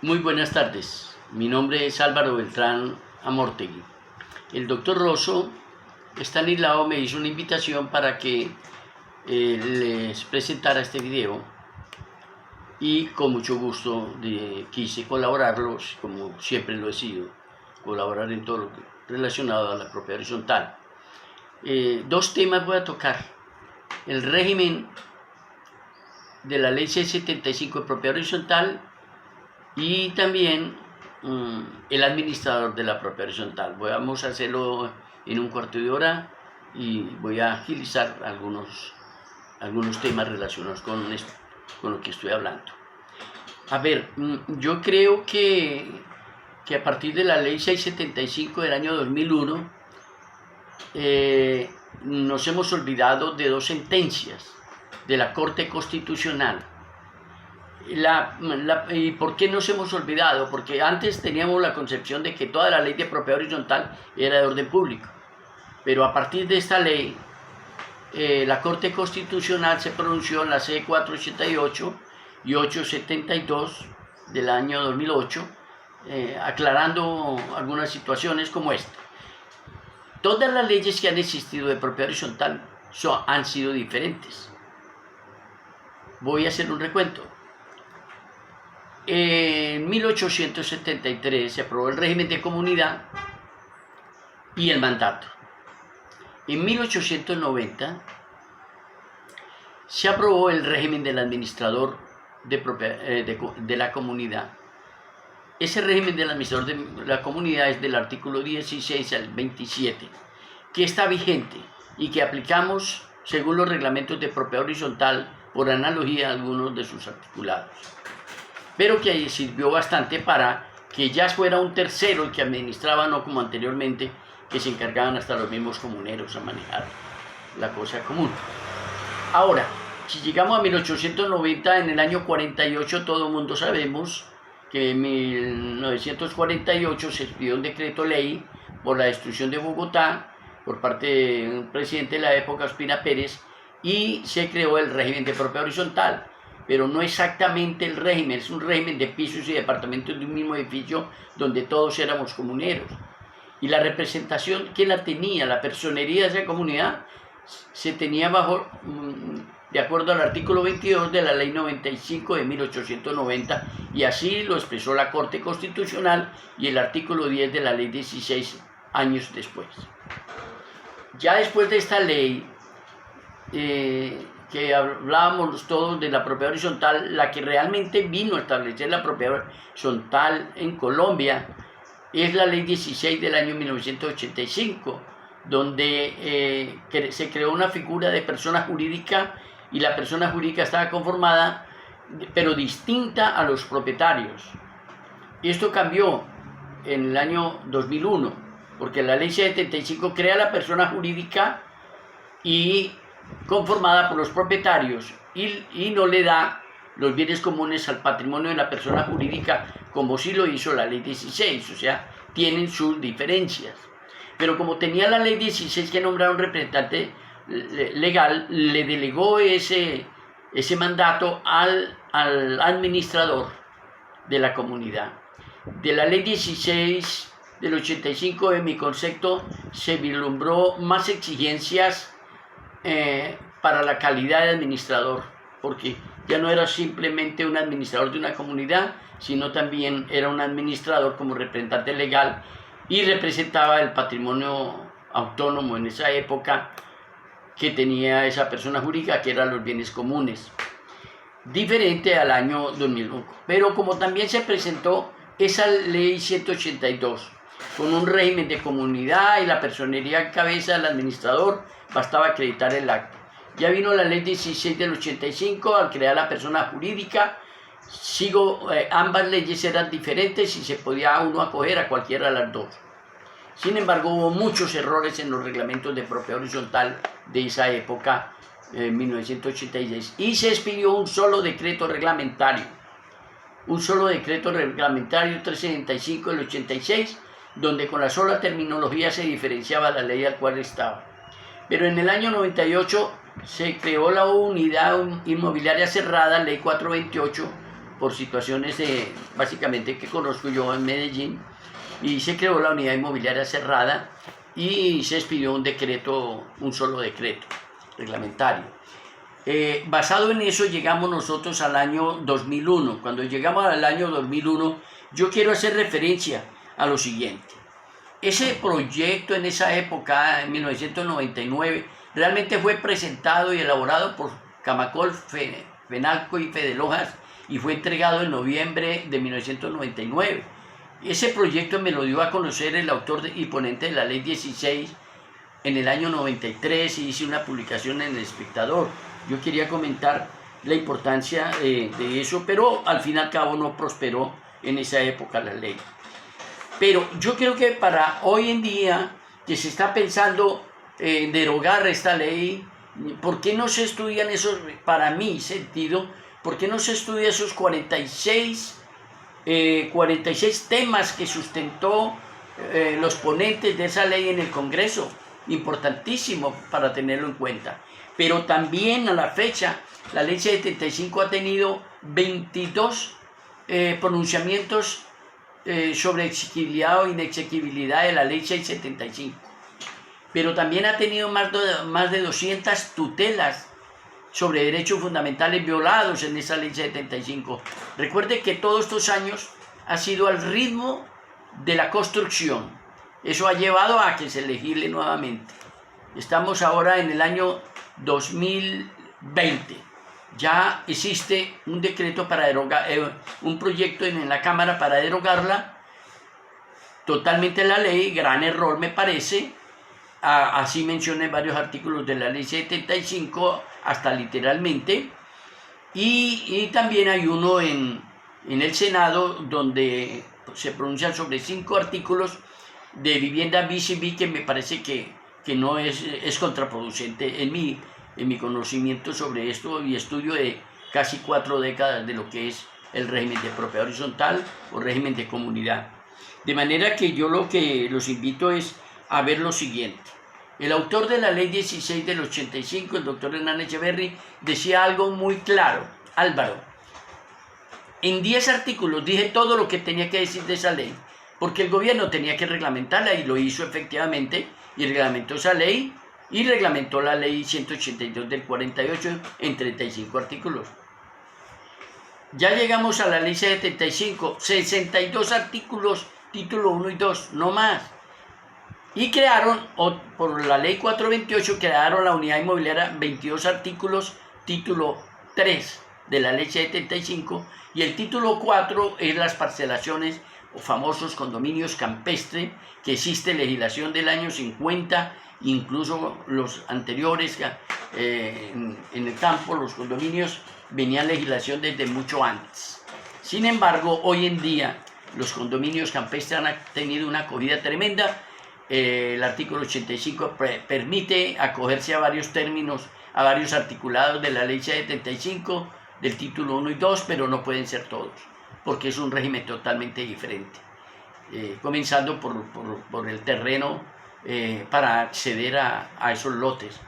Muy buenas tardes. Mi nombre es Álvaro Beltrán Amortegui. El doctor Rosso Estanislao me hizo una invitación para que les presentara este video y con mucho gusto quise colaborarlos, como siempre lo he sido, colaborar en todo lo relacionado a la propiedad horizontal. Dos temas voy a tocar: el régimen de la ley 675 de propiedad horizontal y también el administrador de la propiedad horizontal. Vamos a hacerlo en un cuarto de hora y voy a agilizar algunos temas relacionados con lo que estoy hablando. A ver, yo creo que a partir de la ley 675 del año 2001 nos hemos olvidado de dos sentencias de la Corte Constitucional. ¿Y por qué nos hemos olvidado? Porque antes teníamos la concepción de que toda la ley de propiedad horizontal era de orden público, pero a partir de esta ley la Corte Constitucional se pronunció en la C488 y 872 del año 2008, aclarando algunas situaciones como esta. Todas las leyes que han existido de propiedad horizontal han sido diferentes. Voy a hacer un recuento. En 1873 se aprobó el régimen de comunidad y el mandato. En 1890 se aprobó el régimen del administrador de la comunidad. Ese régimen del administrador de la comunidad es del artículo 16 al 27, que está vigente y que aplicamos según los reglamentos de propiedad horizontal por analogía a algunos de sus articulados, pero que sirvió bastante para que ya fuera un tercero el que administraba, no como anteriormente, que se encargaban hasta los mismos comuneros a manejar la cosa común. Ahora, si llegamos a 1890, en el año 48, todo el mundo sabemos que en 1948 se expidió un decreto ley por la destrucción de Bogotá por parte de un presidente de la época, Ospina Pérez, y se creó el régimen de propiedad horizontal, pero no exactamente el régimen, es un régimen de pisos y departamentos de un mismo edificio donde todos éramos comuneros. Y la representación que la tenía, la personería de esa comunidad, se tenía de acuerdo al artículo 22 de la ley 95 de 1890, y así lo expresó la Corte Constitucional y el artículo 10 de la ley 16 años después. Ya después de esta ley, que hablábamos todos de la propiedad horizontal, la que realmente vino a establecer la propiedad horizontal en Colombia es la ley 16 del año 1985, donde se creó una figura de persona jurídica, y la persona jurídica estaba conformada, pero distinta a los propietarios. Y esto cambió en el año 2001, porque la ley 75 crea la persona jurídica y conformada por los propietarios, y no le da los bienes comunes al patrimonio de la persona jurídica como sí lo hizo la ley 16, o sea, tienen sus diferencias. Pero como tenía la ley 16 que nombrar un representante legal, le delegó ese mandato al administrador de la comunidad. De la ley 16 del 85, en mi concepto, se vislumbró más exigencias para la calidad de administrador, porque ya no era simplemente un administrador de una comunidad, sino también era un administrador como representante legal y representaba el patrimonio autónomo en esa época que tenía esa persona jurídica, que eran los bienes comunes, diferente al año 2001. Pero como también se presentó esa ley 182, con un régimen de comunidad y la personería en cabeza del administrador, bastaba acreditar el acto. Ya vino la ley 16 del 85 al crear la persona jurídica. Ambas leyes eran diferentes y se podía uno acoger a cualquiera de las dos. Sin embargo, hubo muchos errores en los reglamentos de propiedad horizontal de esa época, 1986, y se expidió un solo decreto reglamentario, 375 del 86, donde con la sola terminología se diferenciaba la ley al cual estaba. Pero en el año 98 se creó la unidad inmobiliaria cerrada, ley 428, por situaciones básicamente que conozco yo en Medellín, y se creó la unidad inmobiliaria cerrada y se expidió un decreto, un solo decreto reglamentario. Basado en eso llegamos nosotros al año 2001. Cuando llegamos al año 2001, yo quiero hacer referencia a lo siguiente. Ese proyecto en esa época, en 1999, realmente fue presentado y elaborado por Camacol, Fenalco y Fedelojas, y fue entregado en noviembre de 1999. Ese proyecto me lo dio a conocer el autor y ponente de la Ley 16 en el año 93, y hice una publicación en El Espectador. Yo quería comentar la importancia de eso, pero al fin y al cabo no prosperó en esa época la ley. Pero yo creo que para hoy en día, que se está pensando en derogar esta ley, ¿por qué no se estudian esos, para mi sentido, por qué no se estudian esos 46 temas que sustentó los ponentes de esa ley en el Congreso? Importantísimo para tenerlo en cuenta. Pero también a la fecha, la ley 75 ha tenido 22 pronunciamientos sobre exigibilidad o inexequibilidad de la ley 675. Pero también ha tenido más de 200 tutelas sobre derechos fundamentales violados en esa ley 75. Recuerde que todos estos años ha sido al ritmo de la construcción. Eso ha llevado a que se legisle nuevamente. Estamos ahora en el año 2020. Ya existe un decreto para derogar, un proyecto en la Cámara para derogarla totalmente la ley. Gran error me parece. Así mencioné varios artículos de la ley 75, hasta literalmente. Y también hay uno en el Senado donde se pronuncian sobre 5 artículos de vivienda bis y bis, que me parece que no es contraproducente en mi conocimiento sobre esto y estudio de casi 4 décadas de lo que es el régimen de propiedad horizontal o régimen de comunidad. De manera que yo lo que los invito es a ver lo siguiente. El autor de la ley 16 del 85, el doctor Hernán Echeverry, decía algo muy claro. Álvaro, en 10 artículos dije todo lo que tenía que decir de esa ley, porque el gobierno tenía que reglamentarla, y lo hizo efectivamente, y reglamentó esa ley, y reglamentó la ley 182 del 48 en 35 artículos. Ya llegamos a la ley 75, 62 artículos, título 1 y 2, no más. Y crearon, por la ley 428, crearon la unidad inmobiliaria, 22 artículos, título 3 de la ley 75, y el título 4 es las parcelaciones o famosos condominios campestres, que existe legislación del año 50, incluso los anteriores en el campo, los condominios, venían legislación desde mucho antes. Sin embargo, hoy en día los condominios campestres han tenido una acogida tremenda. El artículo 85 permite acogerse a varios términos, a varios articulados de la ley 75, del título 1 y 2, pero no pueden ser todos, porque es un régimen totalmente diferente, comenzando por el terreno para acceder a esos lotes,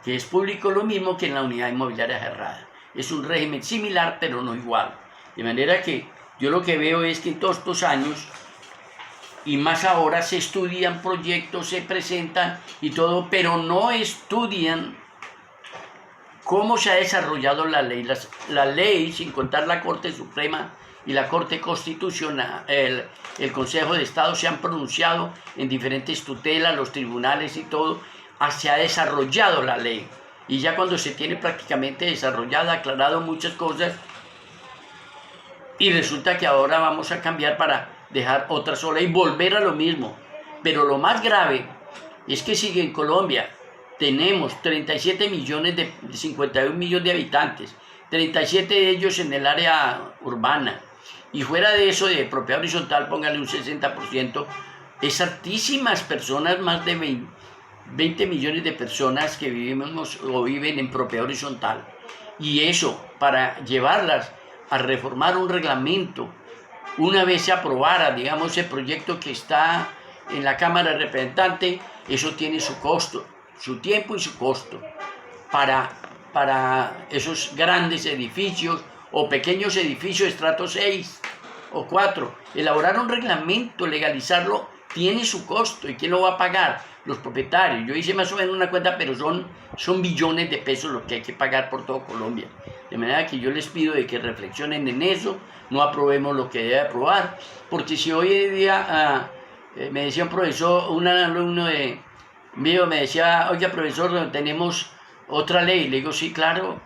que es público, lo mismo que en la unidad inmobiliaria cerrada. Es un régimen similar, pero no igual. De manera que yo lo que veo es que en todos estos años, y más ahora, se estudian proyectos, se presentan y todo, pero no estudian cómo se ha desarrollado la ley. La ley, sin contar la Corte Suprema y la Corte Constitucional, el Consejo de Estado, se han pronunciado en diferentes tutelas, los tribunales y todo, se ha desarrollado la ley. Y ya cuando se tiene prácticamente desarrollada, aclarado muchas cosas, y resulta que ahora vamos a cambiar para dejar otra sola y volver a lo mismo. Pero lo más grave es que sigue en Colombia. Tenemos 37 millones de 51 millones de habitantes, 37 de ellos en el área urbana, y fuera de eso, de propiedad horizontal, póngale un 60%, es altísimas personas, más de 20 millones de personas que vivimos o viven en propiedad horizontal. Y eso, para llevarlas a reformar un reglamento, una vez se aprobara, digamos, el proyecto que está en la Cámara de Representantes, eso tiene su costo, su tiempo y su costo para esos grandes edificios o pequeños edificios de estrato 6 o 4. Elaborar un reglamento, legalizarlo, tiene su costo. ¿Y quién lo va a pagar? Los propietarios. Yo hice más o menos una cuenta, pero son billones de pesos lo que hay que pagar por todo Colombia. De manera que yo les pido de que reflexionen en eso, no aprobemos lo que debe aprobar, porque si hoy en día me decía un profesor, un alumno mío me decía, oiga profesor, tenemos otra ley. Le digo, sí, claro,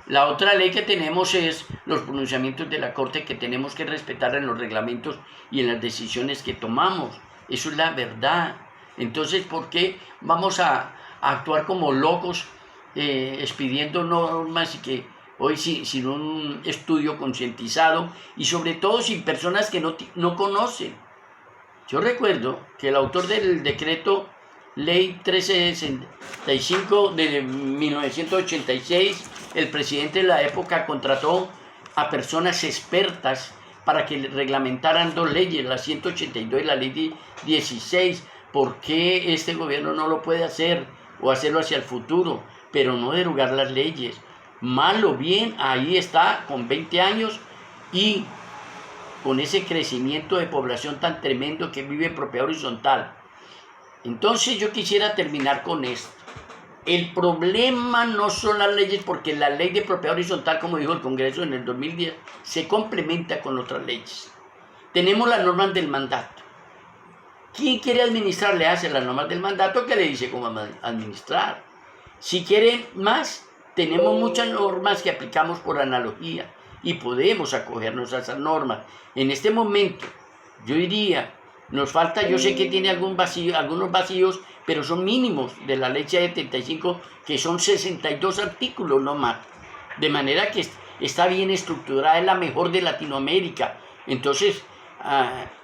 la otra ley que tenemos es los pronunciamientos de la Corte que tenemos que respetar en los reglamentos y en las decisiones que tomamos. Eso es la verdad. Entonces, ¿por qué vamos a actuar como locos expidiendo normas y que hoy sin un estudio concientizado y sobre todo sin personas que no conocen? Yo recuerdo que el autor del decreto Ley 1365 de 1986, el presidente de la época contrató a personas expertas para que reglamentaran dos leyes, la 182 y la ley 16. ¿Por qué este gobierno no lo puede hacer o hacerlo hacia el futuro, pero no derogar las leyes? Mal o bien, ahí está, con 20 años y con ese crecimiento de población tan tremendo que vive en propiedad horizontal. Entonces yo quisiera terminar con esto. El problema no son las leyes, porque la ley de propiedad horizontal, como dijo el Congreso en el 2010, se complementa con otras leyes. Tenemos las normas del mandato. ¿Quién quiere administrar? Le hace las normas del mandato que le dice cómo administrar. Si quieren más, tenemos muchas normas que aplicamos por analogía y podemos acogernos a esas normas. En este momento, yo diría, nos falta, yo sé que tiene algunos vacíos, pero son mínimos de la ley 75, que son 62 artículos no más. De manera que está bien estructurada, es la mejor de Latinoamérica. Entonces,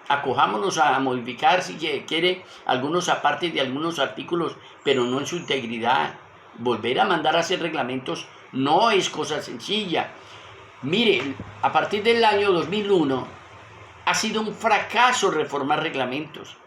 acojámonos a modificar, si quiere, algunos apartes de algunos artículos, pero no en su integridad. Volver a mandar a hacer reglamentos no es cosa sencilla. Mire, a partir del año 2001 ha sido un fracaso reformar reglamentos,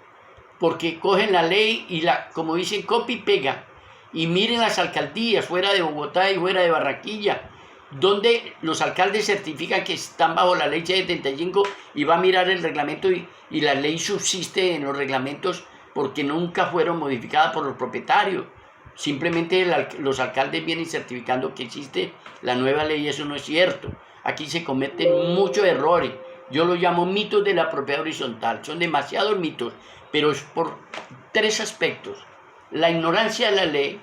porque cogen la ley y como dicen, copia y pega. Y miren las alcaldías fuera de Bogotá y fuera de Barranquilla, donde los alcaldes certifican que están bajo la ley 75 y va a mirar el reglamento y la ley subsiste en los reglamentos porque nunca fueron modificadas por los propietarios. Simplemente los alcaldes vienen certificando que existe la nueva ley y eso no es cierto. Aquí se cometen muchos errores. Yo lo llamo mitos de la propiedad horizontal. Son demasiados mitos, pero es por tres aspectos. La ignorancia de la ley,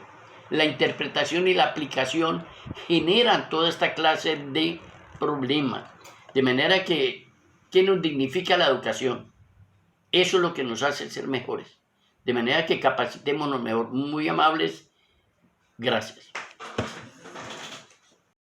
la interpretación y la aplicación generan toda esta clase de problemas. De manera que nos dignifica la educación. Eso es lo que nos hace ser mejores. De manera que capacitémonos mejor. Muy amables. Gracias.